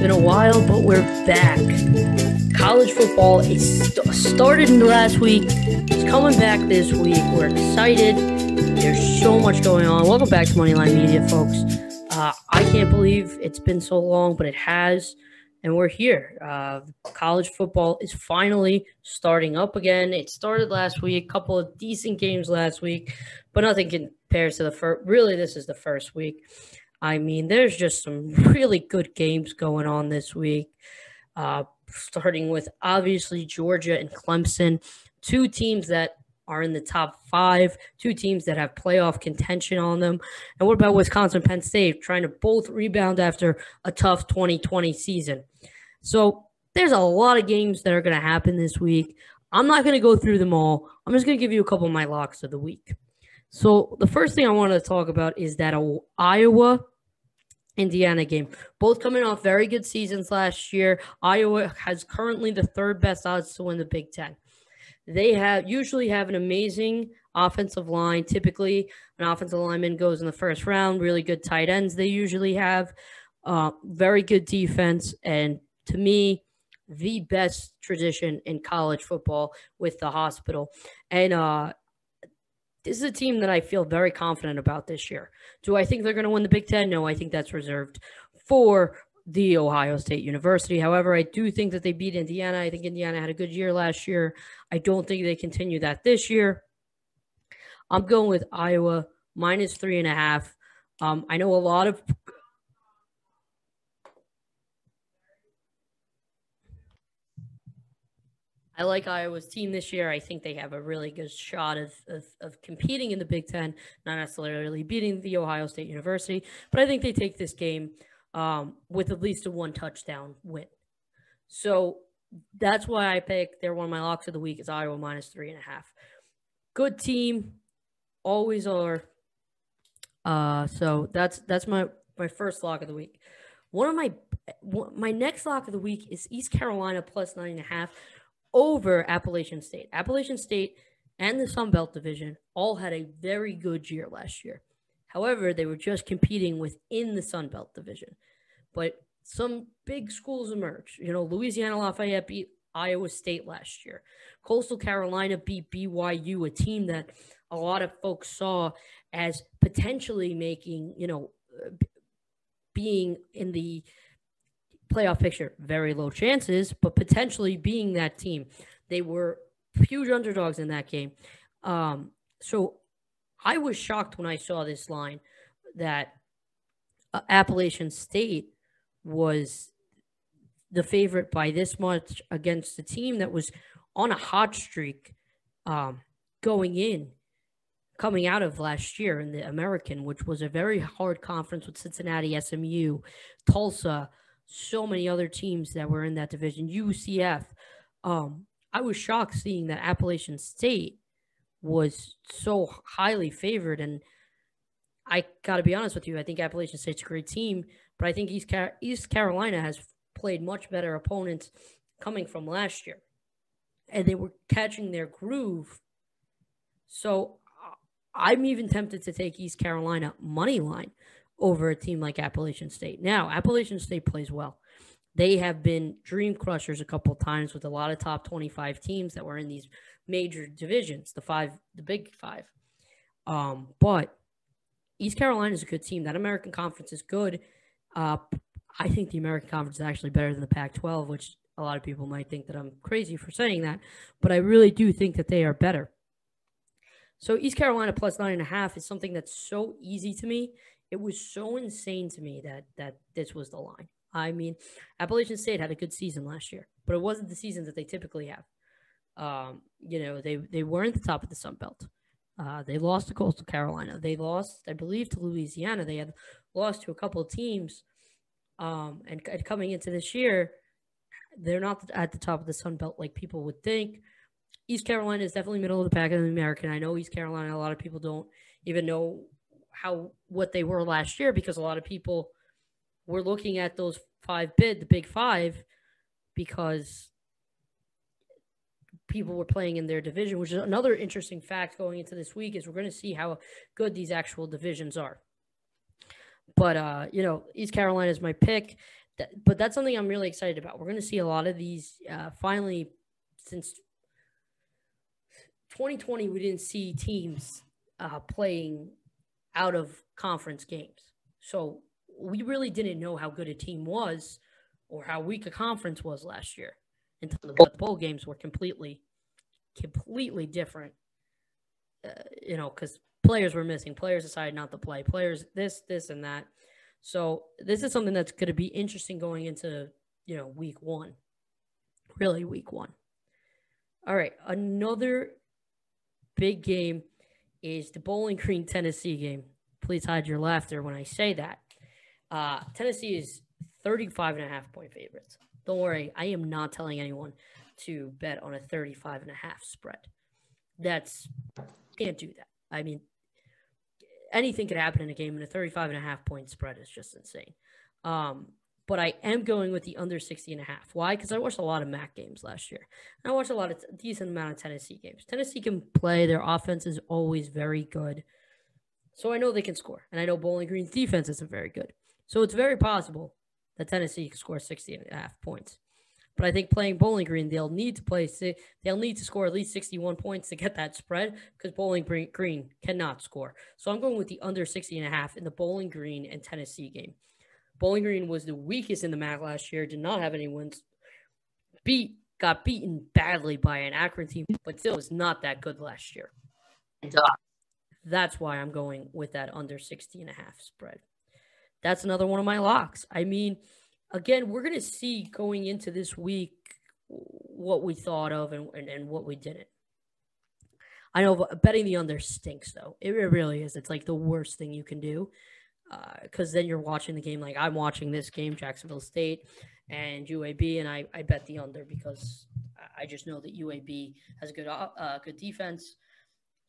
been a while, but we're back. College football is started last week. It's coming back this week. We're excited. There's so much going on. Welcome back to Moneyline Media, folks. I can't believe it's been so long, but it has, and we're here. College football is finally starting up again. It started last week, a couple of decent games last week, but nothing compares to the first. Really, this is the first week. I mean, there's just some really good games going on this week, starting with, obviously, Georgia and Clemson, two teams that are in the top five, two teams that have playoff contention on them. And what about Wisconsin, Penn State, trying to both rebound after a tough 2020 season? So there's a lot of games that are going to happen this week. I'm not going to go through them all. I'm just going to give you a couple of my locks of the week. So the first thing I want to talk about is that Iowa-Indiana game. Both coming off very good seasons last year. Iowa has currently the third best odds to win the Big Ten. They usually have an amazing offensive line. Typically, an offensive lineman goes in the first round. Really good tight ends they usually have. Very good defense. And to me, the best tradition in college football with the hospital. And this is a team that I feel very confident about this year. Do I think they're going to win the Big Ten? No, I think that's reserved for the Ohio State University. However, I do think that they beat Indiana. I think Indiana had a good year last year. I don't think they continue that this year. I'm going with Iowa minus 3.5. I know a lot of I like Iowa's team this year. I think they have a really good shot of competing in the Big Ten, not necessarily beating the Ohio State University, but I think they take this game with at least a one touchdown win. So that's why I pick. They're one of my locks of the week is Iowa minus 3.5. Good team, always are. So that's my first lock of the week. My next lock of the week is East Carolina plus 9.5. over Appalachian State. Appalachian State and the Sun Belt Division all had a very good year last year. However, they were just competing within the Sun Belt Division. But some big schools emerged. Louisiana Lafayette beat Iowa State last year. Coastal Carolina beat BYU, a team that a lot of folks saw as potentially making, being in the playoff picture. Very low chances, but potentially being that team. They were huge underdogs in that game. So I was shocked when I saw this line that Appalachian State was the favorite by this much against a team that was on a hot streak coming out of last year in the American, which was a very hard conference with Cincinnati, SMU, Tulsa, so many other teams that were in that division, UCF. I was shocked seeing that Appalachian State was so highly favored. And I got to be honest with you, I think Appalachian State's a great team, but I think East Carolina has played much better opponents coming from last year. And they were catching their groove. So I'm even tempted to take East Carolina money line over a team like Appalachian State. Now, Appalachian State plays well. They have been dream crushers a couple of times with a lot of top 25 teams that were in these major divisions, the big five. But East Carolina is a good team. That American Conference is good. I think the American Conference is actually better than the Pac-12, which a lot of people might think that I'm crazy for saying that, but I really do think that they are better. So East Carolina plus 9.5 is something that's so easy to me. It was so insane to me that this was the line. I mean, Appalachian State had a good season last year, but it wasn't the season that they typically have. They weren't the top of the Sun Belt. They lost to Coastal Carolina. They lost, I believe, to Louisiana. They had lost to a couple of teams. And coming into this year, they're not at the top of the Sun Belt like people would think. East Carolina is definitely middle of the pack in the American. I know East Carolina, a lot of people don't even know what they were last year because a lot of people were looking at those the Big Five, because people were playing in their division, which is another interesting fact going into this week, is we're going to see how good these actual divisions are. But, East Carolina is my pick. But that's something I'm really excited about. We're going to see a lot of these finally since 2020. We didn't see teams playing out of conference games, so we really didn't know how good a team was or how weak a conference was last year until the bowl games were completely different. Because players were missing, players decided not to play, players this, and that. So this is something that's going to be interesting going into, week one, really week one. All right, another big game is the Bowling Green, Tennessee game. Please hide your laughter when I say that. Tennessee is 35.5-point favorites. Don't worry, I am not telling anyone to bet on a 35.5 spread. Can't do that. I mean, anything could happen in a game, and a 35.5-point spread is just insane. But I am going with the under 60.5. Why? Because I watched a lot of MAC games last year. And I watched a decent amount of Tennessee games. Tennessee can play. Their offense is always very good. So I know they can score. And I know Bowling Green's defense isn't very good. So it's very possible that Tennessee can score 60.5 points. But I think playing Bowling Green, they'll need to score at least 61 points to get that spread because Bowling Green cannot score. So I'm going with the under 60.5 in the Bowling Green and Tennessee game. Bowling Green was the weakest in the MAC last year, did not have any wins. Got beaten badly by an Akron team, but still was not that good last year. And that's why I'm going with that under 60.5 spread. That's another one of my locks. I mean, again, we're going to see going into this week what we thought of and what we didn't. I know betting the under stinks, though. It really is. It's like the worst thing you can do because then you're watching the game. Like I'm watching this game, Jacksonville State and UAB, and I bet the under because I just know that UAB has a good defense.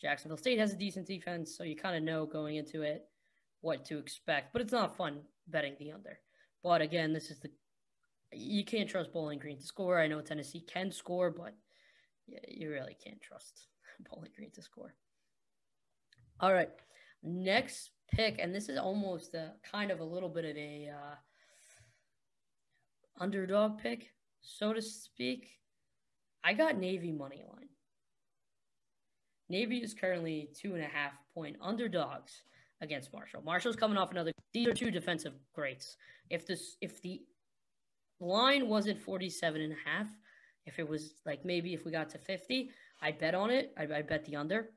Jacksonville State has a decent defense, so you kind of know going into it what to expect. But it's not fun betting the under. But again, you can't trust Bowling Green to score. I know Tennessee can score, but you really can't trust Bowling Green to score. All right, next pick, and this is almost kind of a little bit of a underdog pick, so to speak. I got Navy money line. Navy is currently 2.5-point underdogs against Marshall. Marshall's coming off another. These are two defensive greats. If the line wasn't 47.5, if it was like maybe if we got to 50, I'd bet on it. I bet the under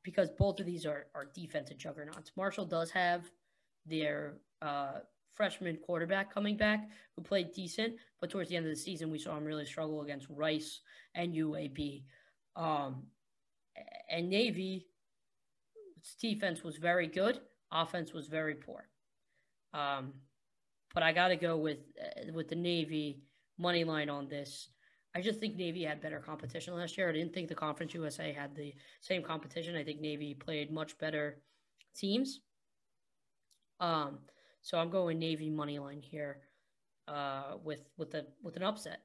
because both of these are defensive juggernauts. Marshall does have their freshman quarterback coming back who played decent, but towards the end of the season, we saw him really struggle against Rice and UAB. And Navy's defense was very good. Offense was very poor. But I got to go with the Navy money line on this. I just think Navy had better competition last year. I didn't think the Conference USA had the same competition. I think Navy played much better teams. So I'm going Navy money line here with an upset.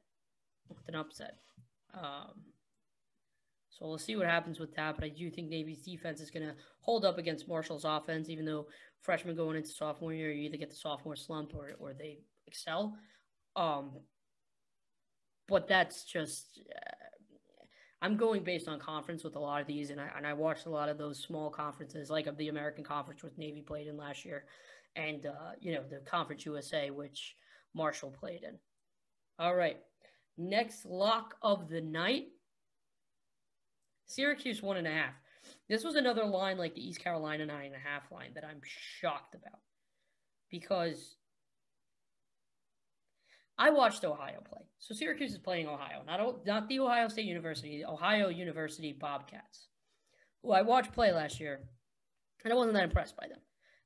So we'll see what happens with that, but I do think Navy's defense is going to hold up against Marshall's offense, even though freshmen going into sophomore year, you either get the sophomore slump or they excel. But that's just I'm going based on conference with a lot of these, and I watched a lot of those small conferences, like of the American Conference, which Navy played in last year, and the Conference USA, which Marshall played in. All right, next lock of the night. Syracuse 1.5. This was another line like the East Carolina 9.5 line that I'm shocked about because I watched Ohio play. So Syracuse is playing Ohio, not the Ohio State University, the Ohio University Bobcats, who I watched play last year, and I wasn't that impressed by them.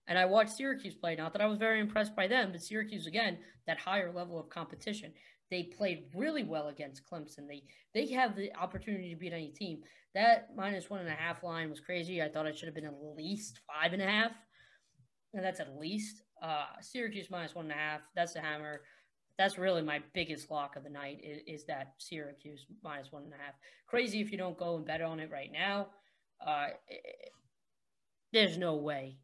And I watched Syracuse play, not that I was very impressed by them, but Syracuse, again, that higher level of competition. They played really well against Clemson. They have the opportunity to beat any team. That -1.5 line was crazy. I thought it should have been at least 5.5, and that's at least. Syracuse -1.5. That's the hammer. That's really my biggest lock of the night is that Syracuse -1.5. Crazy if you don't go and bet on it right now. There's no way.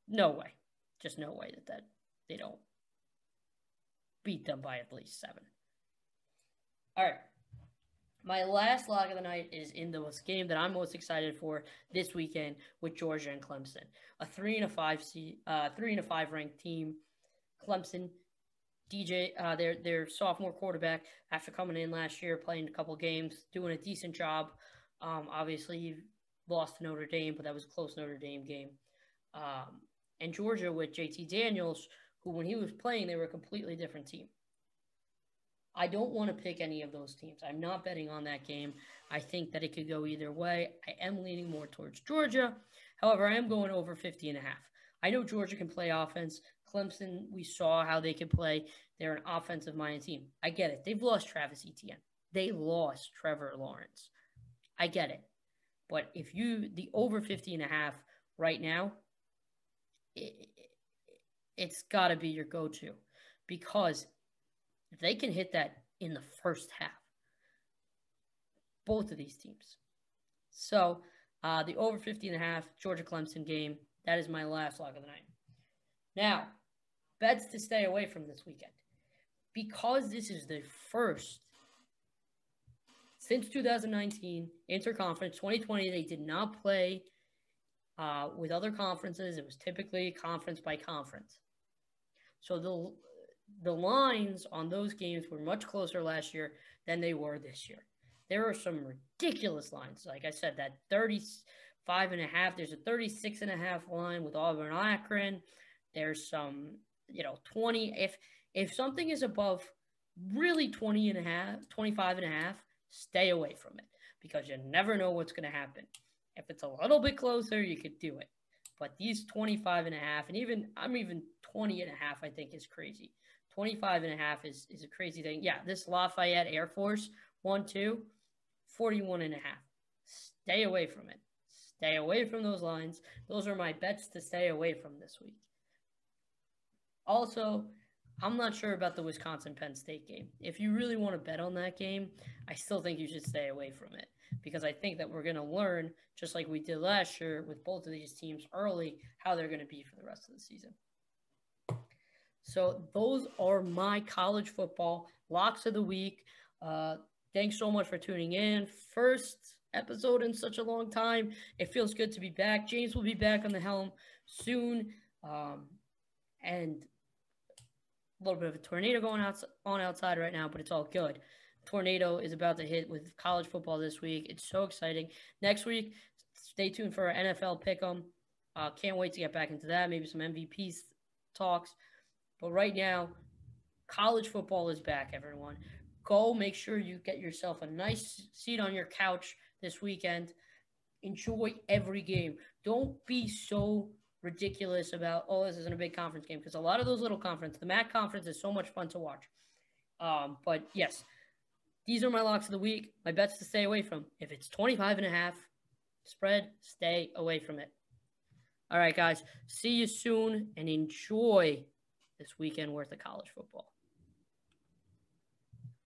No way. Just no way that they don't beat them by at least 7. All right. My last lock of the night is in the game that I'm most excited for this weekend with Georgia and Clemson. A 3-5 ranked team. Clemson, their sophomore quarterback, after coming in last year, playing a couple games, doing a decent job. Obviously, he lost to Notre Dame, but that was a close Notre Dame game. And Georgia with JT Daniels, who when he was playing, they were a completely different team. I don't want to pick any of those teams. I'm not betting on that game. I think that it could go either way. I am leaning more towards Georgia. However, I am going over 50.5. I know Georgia can play offense. Clemson, we saw how they could play. They're an offensive-minded team. I get it. They've lost Travis Etienne. They lost Trevor Lawrence. I get it. But if the over 50.5 right now, it's got to be your go-to, because if they can hit that in the first half, both of these teams. So the over 50.5 Georgia-Clemson game, that is my last lock of the night. Now, bets to stay away from this weekend. Because this is the first since 2019 interconference. 2020, they did not play with other conferences. It was typically conference by conference. So the lines on those games were much closer last year than they were this year. There are some ridiculous lines. Like I said, that 35.5, there's a 36.5 line with Auburn Akron. There's some, 20. If something is above really 20.5, 25.5, stay away from it, because you never know what's going to happen. If it's a little bit closer, you could do it. But these 25.5, and even 20.5, I think is crazy. 25.5 is a crazy thing. Yeah, this Lafayette Air Force 1-2, 41.5. Stay away from it. Stay away from those lines. Those are my bets to stay away from this week. Also, I'm not sure about the Wisconsin-Penn State game. If you really want to bet on that game, I still think you should stay away from it, because I think that we're going to learn, just like we did last year with both of these teams early, how they're going to be for the rest of the season. So those are my college football locks of the week. Thanks so much for tuning in. First episode in such a long time. It feels good to be back. James will be back on the helm soon. And a little bit of a tornado going on outside right now, but it's all good. Tornado is about to hit with college football this week. It's so exciting. Next week, stay tuned for our NFL Pick'em. Can't wait to get back into that. Maybe some MVPs talks. But right now, college football is back, everyone. Go make sure you get yourself a nice seat on your couch this weekend. Enjoy every game. Don't be so ridiculous about, this isn't a big conference game, because a lot of those little conferences, the MAC conference is so much fun to watch. But yes, these are my locks of the week. My bets to stay away from. If it's 25.5 spread, stay away from it. All right, guys. See you soon, and enjoy this weekend worth of college football.